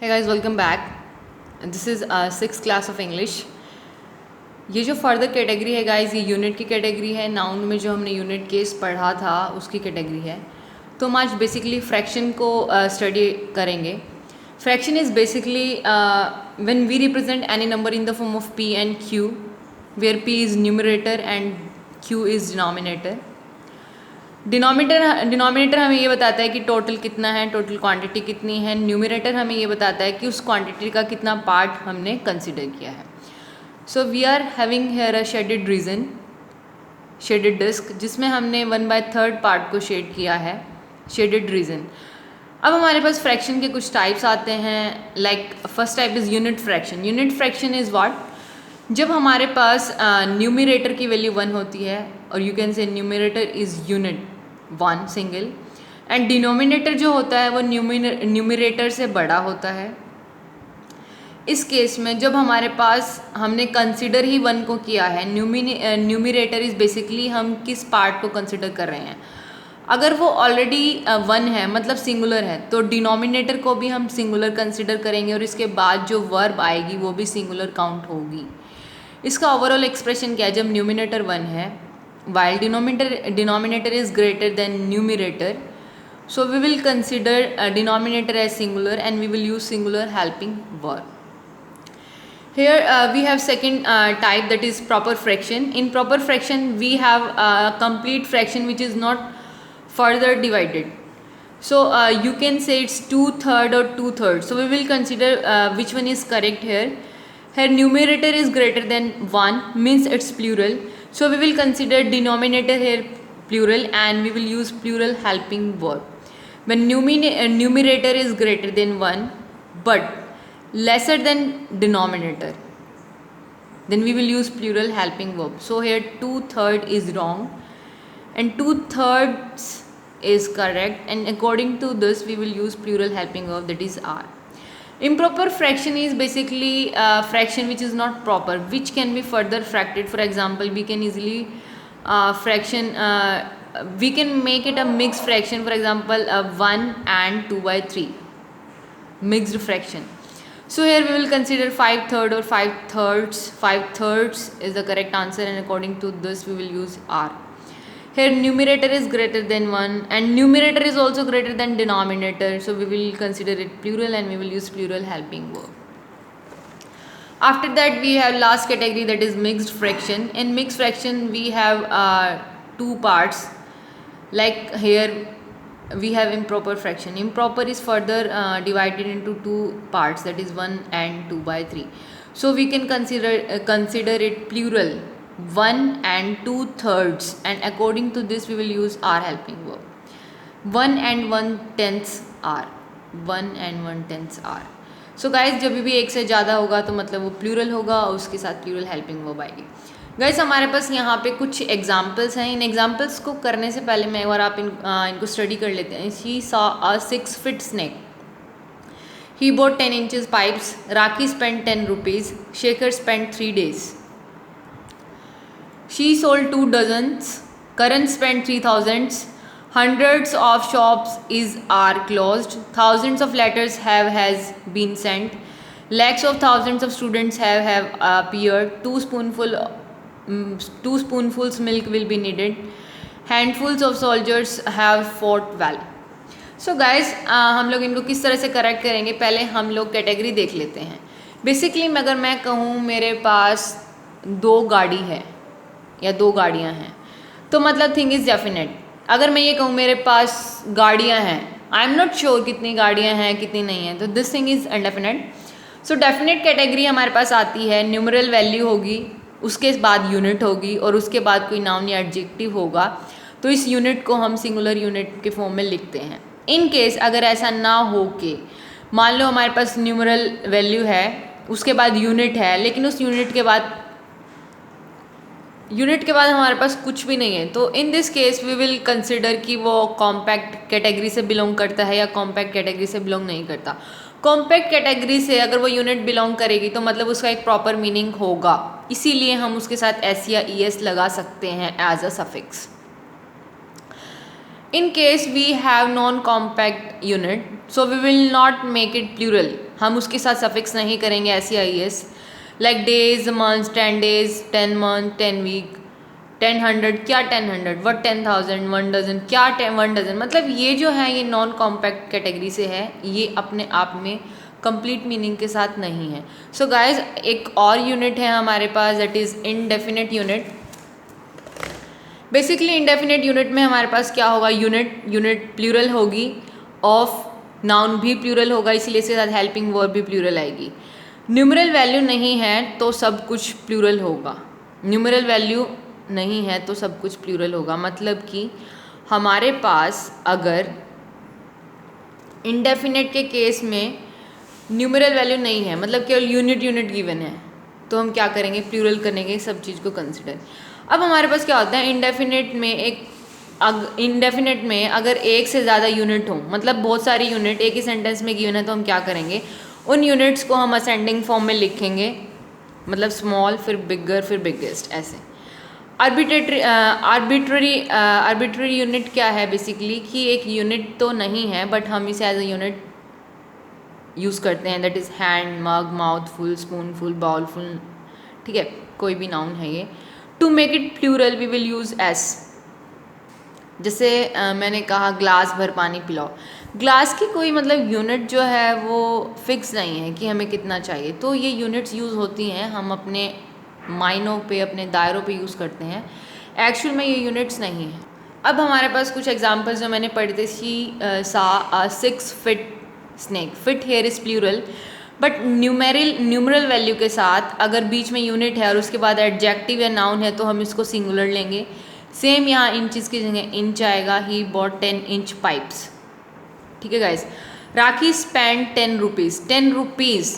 Hey guys, welcome back. This is sixth class of English. ये जो further category है guys, ये unit की कैटेगरी है. नाउन में जो हमने यूनिट केस पढ़ा था उसकी कैटेगरी है. तो हम आज बेसिकली फ्रैक्शन को स्टडी करेंगे. Fraction is basically when we represent any number in the form of p and q, where p is numerator and q is denominator. Denominator हमें ये बताता है कि टोटल कितना है, टोटल क्वांटिटी कितनी है. न्यूमरेटर हमें ये बताता है कि उस क्वांटिटी का कितना पार्ट हमने कंसिडर किया है. So we are having here a shaded region, shaded disc, जिसमें हमने 1/3 पार्ट को शेड किया है, शेडेड रीजन. अब हमारे पास फ्रैक्शन के कुछ टाइप्स आते हैं. Like first type is unit fraction. Unit fraction is what, जब हमारे पास न्यूमरेटर की वैल्यू 1 होती है, और you can say numerator is unit 1 single, and denominator जो होता है वो न्यूमरेटर से बड़ा होता है. इस केस में जब हमारे पास हमने कंसिडर ही 1 को किया है, न्यूमरेटर इज़ बेसिकली हम किस पार्ट को कंसिडर कर रहे हैं. अगर वो ऑलरेडी 1 है, मतलब सिंगुलर है, तो डिनोमिनेटर को भी हम सिंगुलर कंसिडर करेंगे और इसके बाद जो वर्ब आएगी वो भी सिंगुलर काउंट होगी. इसका ओवरऑल एक्सप्रेशन क्या है, जब न्यूमरेटर 1 है while denominator is greater than numerator, so we will consider denominator as singular and we will use singular helping verb. Here we have second type, that is proper fraction. In proper fraction we have a complete fraction which is not further divided. So you can say it's 2/3 or 2/3. So we will consider which one is correct here. Here numerator is greater than 1 means it's plural. So we will consider denominator here plural and we will use plural helping verb. When numerator is greater than 1 but lesser than denominator, then we will use plural helping verb. So here 2/3 is wrong and 2/3 is correct, and according to this we will use plural helping verb, that is are. Improper fraction is basically fraction which is not proper, which can be further fracted. For example, we can easily we can make it a mixed fraction. For example, 1 and 2/3 mixed fraction. So here we will consider 5/3 or 5/3. 5/3 is the correct answer, and according to this we will use R. Here numerator is greater than 1 and numerator is also greater than denominator, so we will consider it plural and we will use plural helping verb. After that we have last category, that is mixed fraction. In mixed fraction we have two parts. Like here we have improper fraction. Improper is further divided into two parts, that is 1 and 2/3. So we can consider it plural, 1 and 2/3, and according to this we will use R helping verb. 1 and 1/10 R. 1 and 1/10 R. So guys जब भी एक से ज़्यादा होगा तो मतलब वो plural होगा और उसके साथ प्लूरल हेल्पिंग वर्ब आएगी. गाइज हमारे पास यहाँ पे कुछ एग्जाम्पल्स हैं. इन एग्जाम्पल्स को करने से पहले मैं एक बार आप इनको स्टडी कर लेते हैं. He saw a 6 feet snake. He bought 10 inches pipes. Raki spent 10 rupees. Shekhar spent 3 days. She sold 2 dozens. Karan spent 3,000. Hundreds of shops are closed. Thousands of letters has been sent. Lakhs of thousands of students have appeared. 2 spoonfuls milk will be needed. Handfuls of soldiers have fought well. So guys, हम लोग इनको किस तरह से correct करेंगे, पहले हम लोग कैटेगरी देख लेते हैं. बेसिकली अगर मैं कहूँ मेरे पास 2 गाड़ी है या 2 गाड़ियाँ हैं, तो मतलब थिंग इज़ डेफिनेट. अगर मैं ये कहूँ मेरे पास गाड़ियाँ हैं, आई एम नॉट श्योर कितनी गाड़ियाँ हैं कितनी नहीं हैं, तो this thing is undefinite. So definite category हमारे पास आती है, न्यूमरल वैल्यू होगी, उसके बाद यूनिट होगी और उसके बाद कोई नाउन या एडजेक्टिव होगा. तो इस यूनिट को हम सिंगुलर यूनिट के फॉर्म में लिखते हैं. इन केस अगर ऐसा ना हो कि मान लो हमारे पास न्यूमरल वैल्यू है, उसके बाद यूनिट है, लेकिन उस यूनिट के बाद हमारे पास कुछ भी नहीं है, तो in this case we will consider कि वो कॉम्पैक्ट कैटेगरी से बिलोंग करता है या कॉम्पैक्ट कैटेगरी से बिलोंग नहीं करता. कॉम्पैक्ट कैटेगरी से अगर वो यूनिट बिलोंग करेगी तो मतलब उसका एक प्रॉपर मीनिंग होगा, इसीलिए हम उसके साथ एस या ई एस लगा सकते हैं as a suffix. In case we have non-compact unit, so we will not make it plural. हम उसके साथ सफिक्स नहीं करेंगे SEIS, like days, months, 10 days, 10 month, 10 week, 10 100, क्या 10 100, वट 10,000, 1 डजन, क्या 1 डजन, मतलब ये जो है ये नॉन कॉम्पैक्ट कैटेगरी से है, ये अपने आप में कंप्लीट मीनिंग के साथ नहीं है। सो गाइज एक और यूनिट है हमारे पास, that is indefinite unit. Basically indefinite unit में हमारे पास क्या होगा, यूनिट प्लूरल होगी, ऑफ नाउन भी प्लूरल होगा, इसीलिए इसके साथ हेल्पिंग वर्ब भी प्लूरल आएगी। न्यूमरल वैल्यू नहीं है तो सब कुछ प्लूरल होगा, न्यूमरल वैल्यू नहीं है तो सब कुछ प्लूरल होगा। मतलब कि हमारे पास अगर इंडेफिनिट के केस में न्यूमरल वैल्यू नहीं है, मतलब केवल यूनिट गिवन है, तो हम क्या करेंगे, प्लूरल करेंगे सब चीज़ को कंसिडर। अब हमारे पास क्या होता है, इंडेफिनिट में अगर एक से ज़्यादा यूनिट हो, मतलब बहुत सारी यूनिट एक ही सेंटेंस में गिवन है, तो हम क्या करेंगे, उन यूनिट्स को हम असेंडिंग फॉर्म में लिखेंगे, मतलब स्मॉल फिर बिगर फिर बिगेस्ट ऐसे। आर्बिट्ररी यूनिट क्या है, बेसिकली कि एक यूनिट तो नहीं है बट हम इसे एज अ यूनिट यूज़ करते हैं, that is hand, mug, mouthful, spoonful, bowlful, ठीक है, कोई भी नाउन है ये। To make it plural we will use S, जैसे मैंने कहा ग्लास भर पानी पिलाओ, ग्लास की कोई मतलब यूनिट जो है वो फिक्स नहीं है कि हमें कितना चाहिए, तो ये यूनिट्स यूज़ होती हैं, हम अपने मायनों पे, अपने दायरों पे यूज़ करते हैं, एक्चुअल में ये यूनिट्स नहीं है। अब हमारे पास कुछ एग्जांपल्स जो मैंने पढ़े थे, शी सा 6 feet snack, feet here is plural, but numeral value के साथ अगर बीच में यूनिट है और उसके बाद एडजेक्टिव या नाउन है तो हम इसको सिंगुलर लेंगे। सेम यहाँ इंचज़ की जगह इंच आएगा, ही बॉट 10 inch पाइप्स, ठीक है गाइज। राखी स्पेंड 10 rupees, 10 rupees,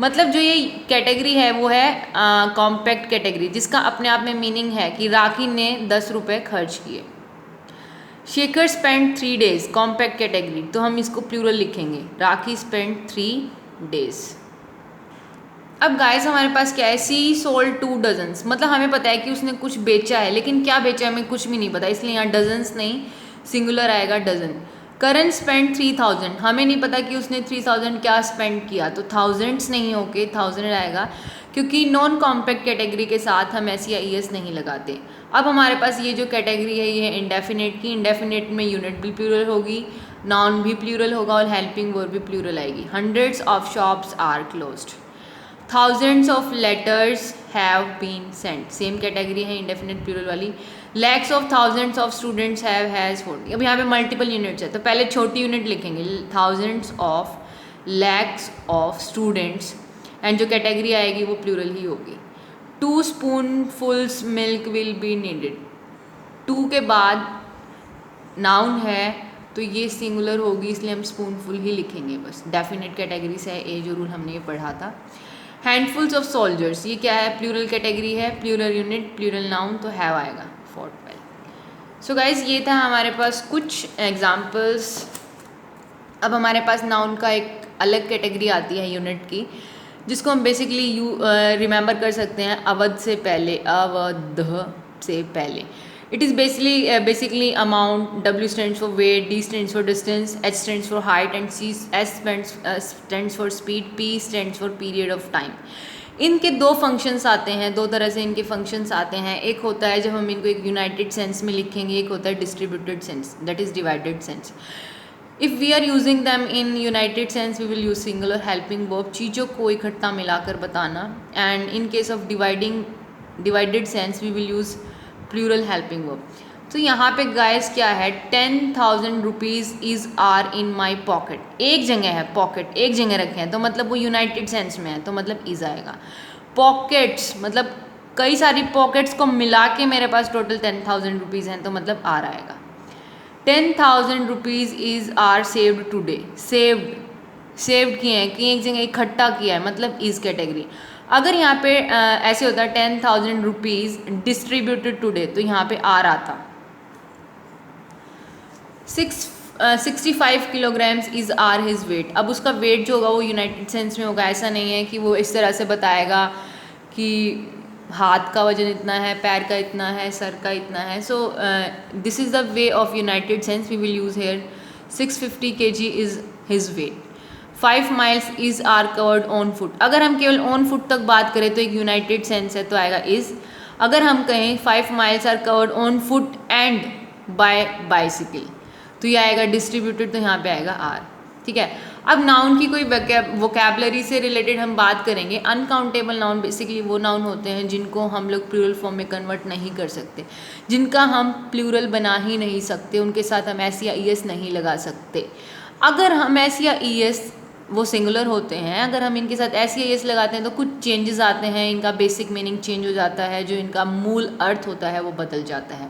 मतलब जो ये कैटेगरी है वो है कॉम्पैक्ट कैटेगरी, जिसका अपने आप में मीनिंग है कि राखी ने 10 रुपये खर्च किए। Shekhar spend 3 days, compact category, तो हम इसको प्लूरल लिखेंगे, राखी स्पेंड 3 days। अब गाइस हमारे पास क्या है, सी सोल्ड 2 डजन्स, मतलब हमें पता है कि उसने कुछ बेचा है, लेकिन क्या बेचा है हमें कुछ भी नहीं पता, इसलिए यहाँ डजन्स नहीं सिंगुलर आएगा, डजन। करण स्पेंड 3000, हमें नहीं पता कि उसने 3000 क्या स्पेंड किया, तो थाउजेंड्स नहीं होके 1000 आएगा, क्योंकि नॉन कॉम्पैक्ट कैटेगरी के साथ हम SEIS नहीं लगाते। अब हमारे पास ये जो कैटेगरी है ये है इंडेफिनिट की, इंडेफिनिट में यूनिट भी प्लूरल होगी, नाउन भी प्लूरल होगा और हेल्पिंग वर्ब भी प्लूरल आएगी। Hundreds of shops are closed, thousands of letters have been sent, same category है इंडेफिनिट प्लूरल वाली। Lakhs of thousands of students has 40, अब यहाँ पे मल्टीपल यूनिट्स है तो पहले छोटी यूनिट लिखेंगे, thousands of, lakhs of students, and जो कैटेगरी आएगी वो प्लूरल ही होगी। 2 spoonfuls milk will be needed, 2 के बाद नाउन है तो ये सिंगुलर होगी, इसलिए हम स्पूनफुल ही लिखेंगे बस, डेफिनेट कैटेगरी से है, ये जो रूल हमने ये पढ़ा था। हैंडफुल्स ऑफ सोल्जर्स, ये क्या है, प्लूरल कैटेगरी है, प्लूरल यूनिट, प्लूरल नाउन, तो हैव आएगा, 412। सो गाइज ये था हमारे पास कुछ एग्जाम्पल्स। अब हमारे पास नाउन का एक अलग कैटेगरी आती है यूनिट की, जिसको हम बेसिकली रिमेंबर कर सकते हैं अवध से पहले, अवध से पहले। It is basically amount, W stands for weight, D stands for distance, H stands for height and S stands for speed, P stands for period of time। इनके 2 फंक्शंस आते हैं, 2 तरह से इनके फंक्शंस आते हैं। एक होता है जब हम इनको एक यूनाइटेड सेंस में लिखेंगे, एक होता है distributed sense, that is divided sense. If we are using them in united sense we will use singular helping verb, चीज़ों को इकट्ठा मिलाकर बताना, and in case of divided sense we will use plural helping verb. तो यहाँ पे guys क्या है, 10,000 rupees is are in my pocket, एक जगह है पॉकेट, एक जगह रखे हैं तो मतलब वो यूनाइटेड सेंस में है तो मतलब इज़ आएगा। पॉकेट्स मतलब कई सारी पॉकेट्स को मिला के मेरे पास टोटल 10,000 रुपीज़ हैं तो मतलब आर आएगा। 10,000 rupees is are saved today, saved किए हैं कि एक जगह इकट्ठा किया है मतलब इज़ कैटेगरी। अगर यहाँ पे ऐसे होता है 10,000 रुपीज़ डिस्ट्रीब्यूटेड टुडे तो यहाँ पे आर आता। 65 kilograms is are his weight, अब उसका वेट जो होगा वो यूनाइटेड सेंस में होगा, ऐसा नहीं है कि वो इस तरह से बताएगा कि हाथ का वजन इतना है, पैर का इतना है, सर का इतना है। So this is the way of united sense we will use here. 650 kg is his weight. 5 miles is are covered on foot. अगर हम केवल ऑन फुट तक बात करें तो एक यूनाइटेड सेंस है, तो आएगा इज। अगर हम कहें 5 miles are covered on foot and by bicycle, तो ये आएगा डिस्ट्रीब्यूटेड, तो यहाँ पे आएगा आर। ठीक है, अब नाउन की कोई वोकैबलरी से रिलेटेड हम बात करेंगे। अनकाउंटेबल नाउन बेसिकली वो नाउन होते हैं जिनको हम लोग प्लूरल फॉर्म में कन्वर्ट नहीं कर सकते, जिनका हम प्लूरल बना ही नहीं सकते, उनके साथ हम एस या ई एस नहीं लगा सकते। अगर हम एस या ई एस, वो सिंगुलर होते हैं, अगर हम इनके साथ एस या ई एस लगाते हैं तो कुछ चेंजेस आते हैं, इनका बेसिक मीनिंग चेंज हो जाता है, जो इनका मूल अर्थ होता है वो बदल जाता है।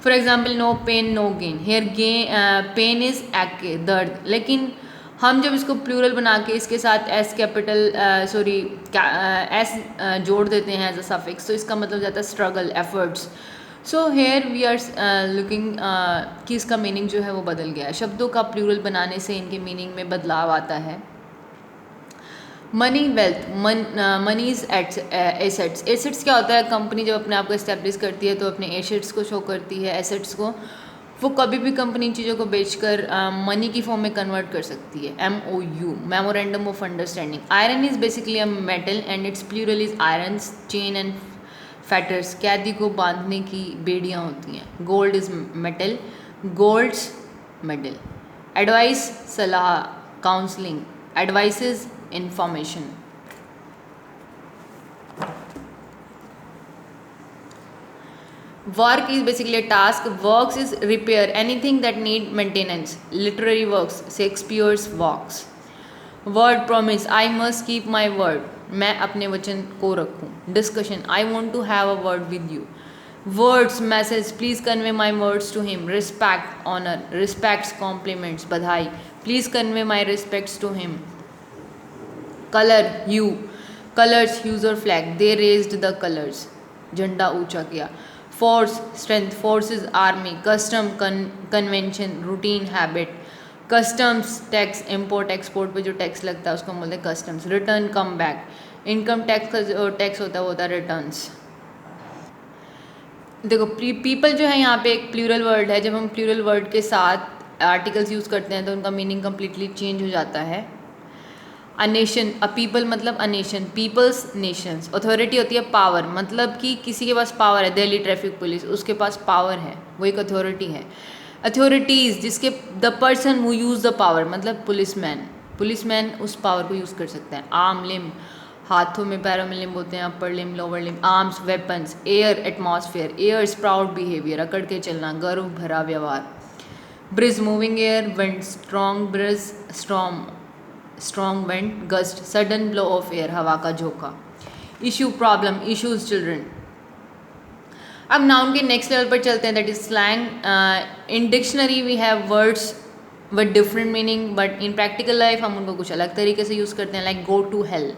For example no pain no gain, here pain is ache, दर्द, लेकिन हम जब इसको प्लूरल बना के इसके साथ एस कैपिटल एस जोड़ देते हैं एज अ सफिक्स, तो इसका मतलब जाता है struggle, efforts. So here we are looking कि इसका मीनिंग जो है वो बदल गया है। शब्दों का प्लूरल बनाने से इनके मीनिंग में बदलाव आता है। Money wealth, monies assets. Assets क्या होता है? कंपनी जब अपने आप को इस्टेब्लिश करती है तो अपने एसेट्स को शो करती है, एसेट्स को। वो कभी भी कंपनी चीज़ों को बेचकर मनी की फॉर्म में कन्वर्ट कर सकती है। MOU, memorandum of understanding. Iron is basically a metal and its plural is irons, chain and fetters. कैदी को बांधने की बेड़ियाँ होती हैं। Gold is metal, golds medal. Advice, सलाह, counselling. Advices, information. Work is basically a task. Works is repair anything that need maintenance. Literary works, Shakespeare's works. Word, promise, I must keep my word. मैं अपने वचन को रखूं। Discussion, I want to have a word with you. Words, message, please convey my words to him. Respect, honor, respects, compliments, बधाई, please convey my respects to him. Color, hue, colors, hues or flag, they raised the colors, झंडा ऊंचा किया। Force, strength, force is army. Custom, convention, routine, habit. Customs, tax, import export पे जो tax लगता है उसको बोलते हैं customs. Return, come back. Income tax का जो टैक्स होता है वो होता है रिटर्न्स। देखो पीपल जो है यहाँ पे एक प्लूरल वर्ड है। जब हम प्लूरल वर्ड के साथ आर्टिकल्स यूज़ करते हैं तो उनका मीनिंग कम्प्लीटली चेंज हो जाता है। अ नेशन, अ पीपल मतलब a nation, peoples nations. Authority होती है पावर, मतलब कि किसी के पास पावर है, दिल्ली ट्रैफिक पुलिस, उसके पास पावर है, वो एक अथॉरिटी है। अथॉरिटीज़, जिसके the person who use the power, मतलब पुलिसमैन, पुलिसमैन उस पावर को यूज़ कर सकते हैं। आर्म, लिम, हाथों में पैरों में लिम्ब होते हैं, upper limb, lower limb. Arms, weapons. Air, atmosphere. Airs, proud behaviour, अकड़ के चलना, गर्व भरा व्यवहार। Breeze, moving air. Wind, strong breeze, strong wind. Gust, sudden blow of air, हवा का झोंका। Issue, problem, issues, children. अब नाउन के नेक्स्ट लेवल पर चलते हैं, that is slang. In dictionary we have words with different meaning, but in practical life हम उनको कुछ अलग तरीके से यूज़ करते हैं। लाइक गो टू हेल,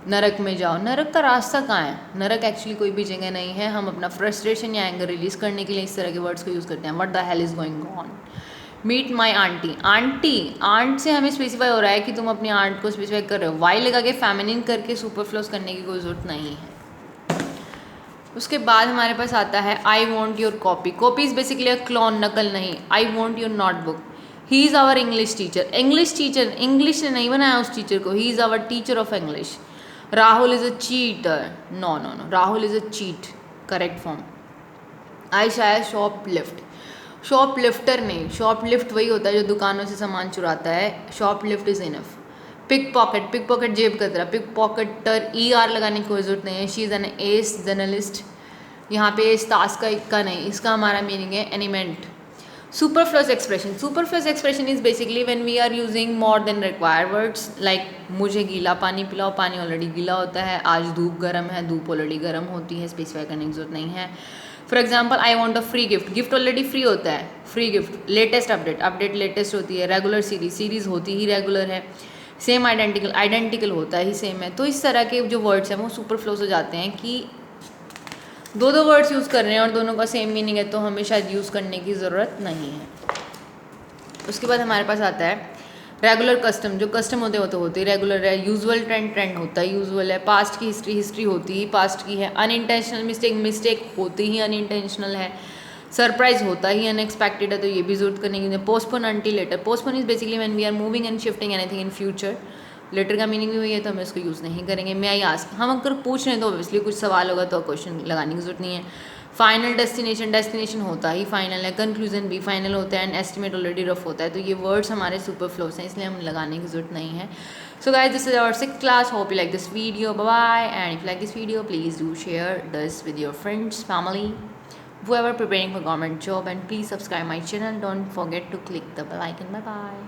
नरक में जाओ। नरक का रास्ता कहाँ है? नरक एक्चुअली कोई भी जगह नहीं है, हम अपना फ्रस्ट्रेशन या एंगर रिलीज करने के लिए इस तरह के वर्ड्स को यूज़ करते हैं। What the hell is going on. Meet my aunty, aunty, aunt से हमें स्पेसिफाई हो रहा है कि तुम अपनी आंट को स्पेसिफाई कर रहे हो। वाई लगा के फेमिनिन करके सुपरफ्लोस करने की कोई ज़रूरत नहीं है। उसके बाद हमारे पास आता है I want your copy. Copy is basically a clone, नकल नहीं। I want your notebook. He is our English teacher. English teacher, English ने नहीं बनाया उस टीचर को, he is our teacher of English. Rahul is a cheater, no no no, Rahul is a cheat, correct form. Ayesha है shoplift. Shoplifter नहीं, shoplift वही होता है जो दुकानों से सामान चुराता है। Shoplift is enough. Pickpocket, pickpocket जेब कतरा। पिक पॉकेटर ER लगाने की कोई ज़रूरत नहीं है। She is an S journalist. यहाँ पे एस ताश का इक्का नहीं, इसका हमारा मीनिंग है एनिमेंट। Superfluous expression, superfluous expression is basically when we are using more than required words. Like मुझे गीला पानी पिलाओ, पानी ऑलरेडी गीला होता है। आज धूप गर्म है, धूप ऑलरेडी गर्म होती है, स्पेसिफाई करने की जरूरत नहीं है। For example I want a free gift, gift already free होता है, free gift. Latest update, update latest होती है। रेगुलर सीरीज, सीरीज होती ही रेगुलर है। सेम आइडेंटिकल, आइडेंटिकल होता ही सेम है। तो इस तरह के जो वर्ड्स हैं वो सुपरफ्लुअस हो जाते हैं कि दो दो वर्ड्स यूज़ कर रहे हैं और दोनों का सेम मीनिंग है, तो हमें शायद यूज़ करने की ज़रूरत नहीं है। उसके बाद हमारे पास आता है रेगुलर कस्टम। जो कस्टम होते हैं वो तो होते ही रेगुलर है। यूजुअल, ट्रेंड, ट्रेंड होता है यूजुअल है। पास्ट की हिस्ट्री, हिस्ट्री होती ही पास्ट की है। अनइंटेंशनल मिस्टेक, मिस्टेक होती ही अनइंटेंशनल है। सरप्राइज होता ही अनएक्सपेक्टेड है, तो ये भी जरूरत करने की। Postpone until later, postpone is basically when we are moving and shifting anything in future. Later का मीनिंग भी वही है, तो हमें उसको यूज़ नहीं करेंगे। मे आई आस्क, हम अगर पूछ रहे हैं तो ऑब्वियसली कुछ सवाल होगा तो क्वेश्चन लगाने की जरूरत नहीं है। फाइनल डेस्टिनेशन, डेस्टिनेशन होता ही फाइनल है। कंक्लूजन भी फाइनल होता है एंड एस्टिमेट ऑलरेडी रफ होता है, तो ये वर्ड्स हमारे सुपरफ्लोस हैं, इसलिए हम लगाने की जरूरत नहीं है। So guys, this is our 6th class. Hope you like this video. Bye bye. And if you like this video, please do share this with your friends, family, whoever preparing for government job, and please subscribe my channel. Don't forget to click the bell icon. Bye bye.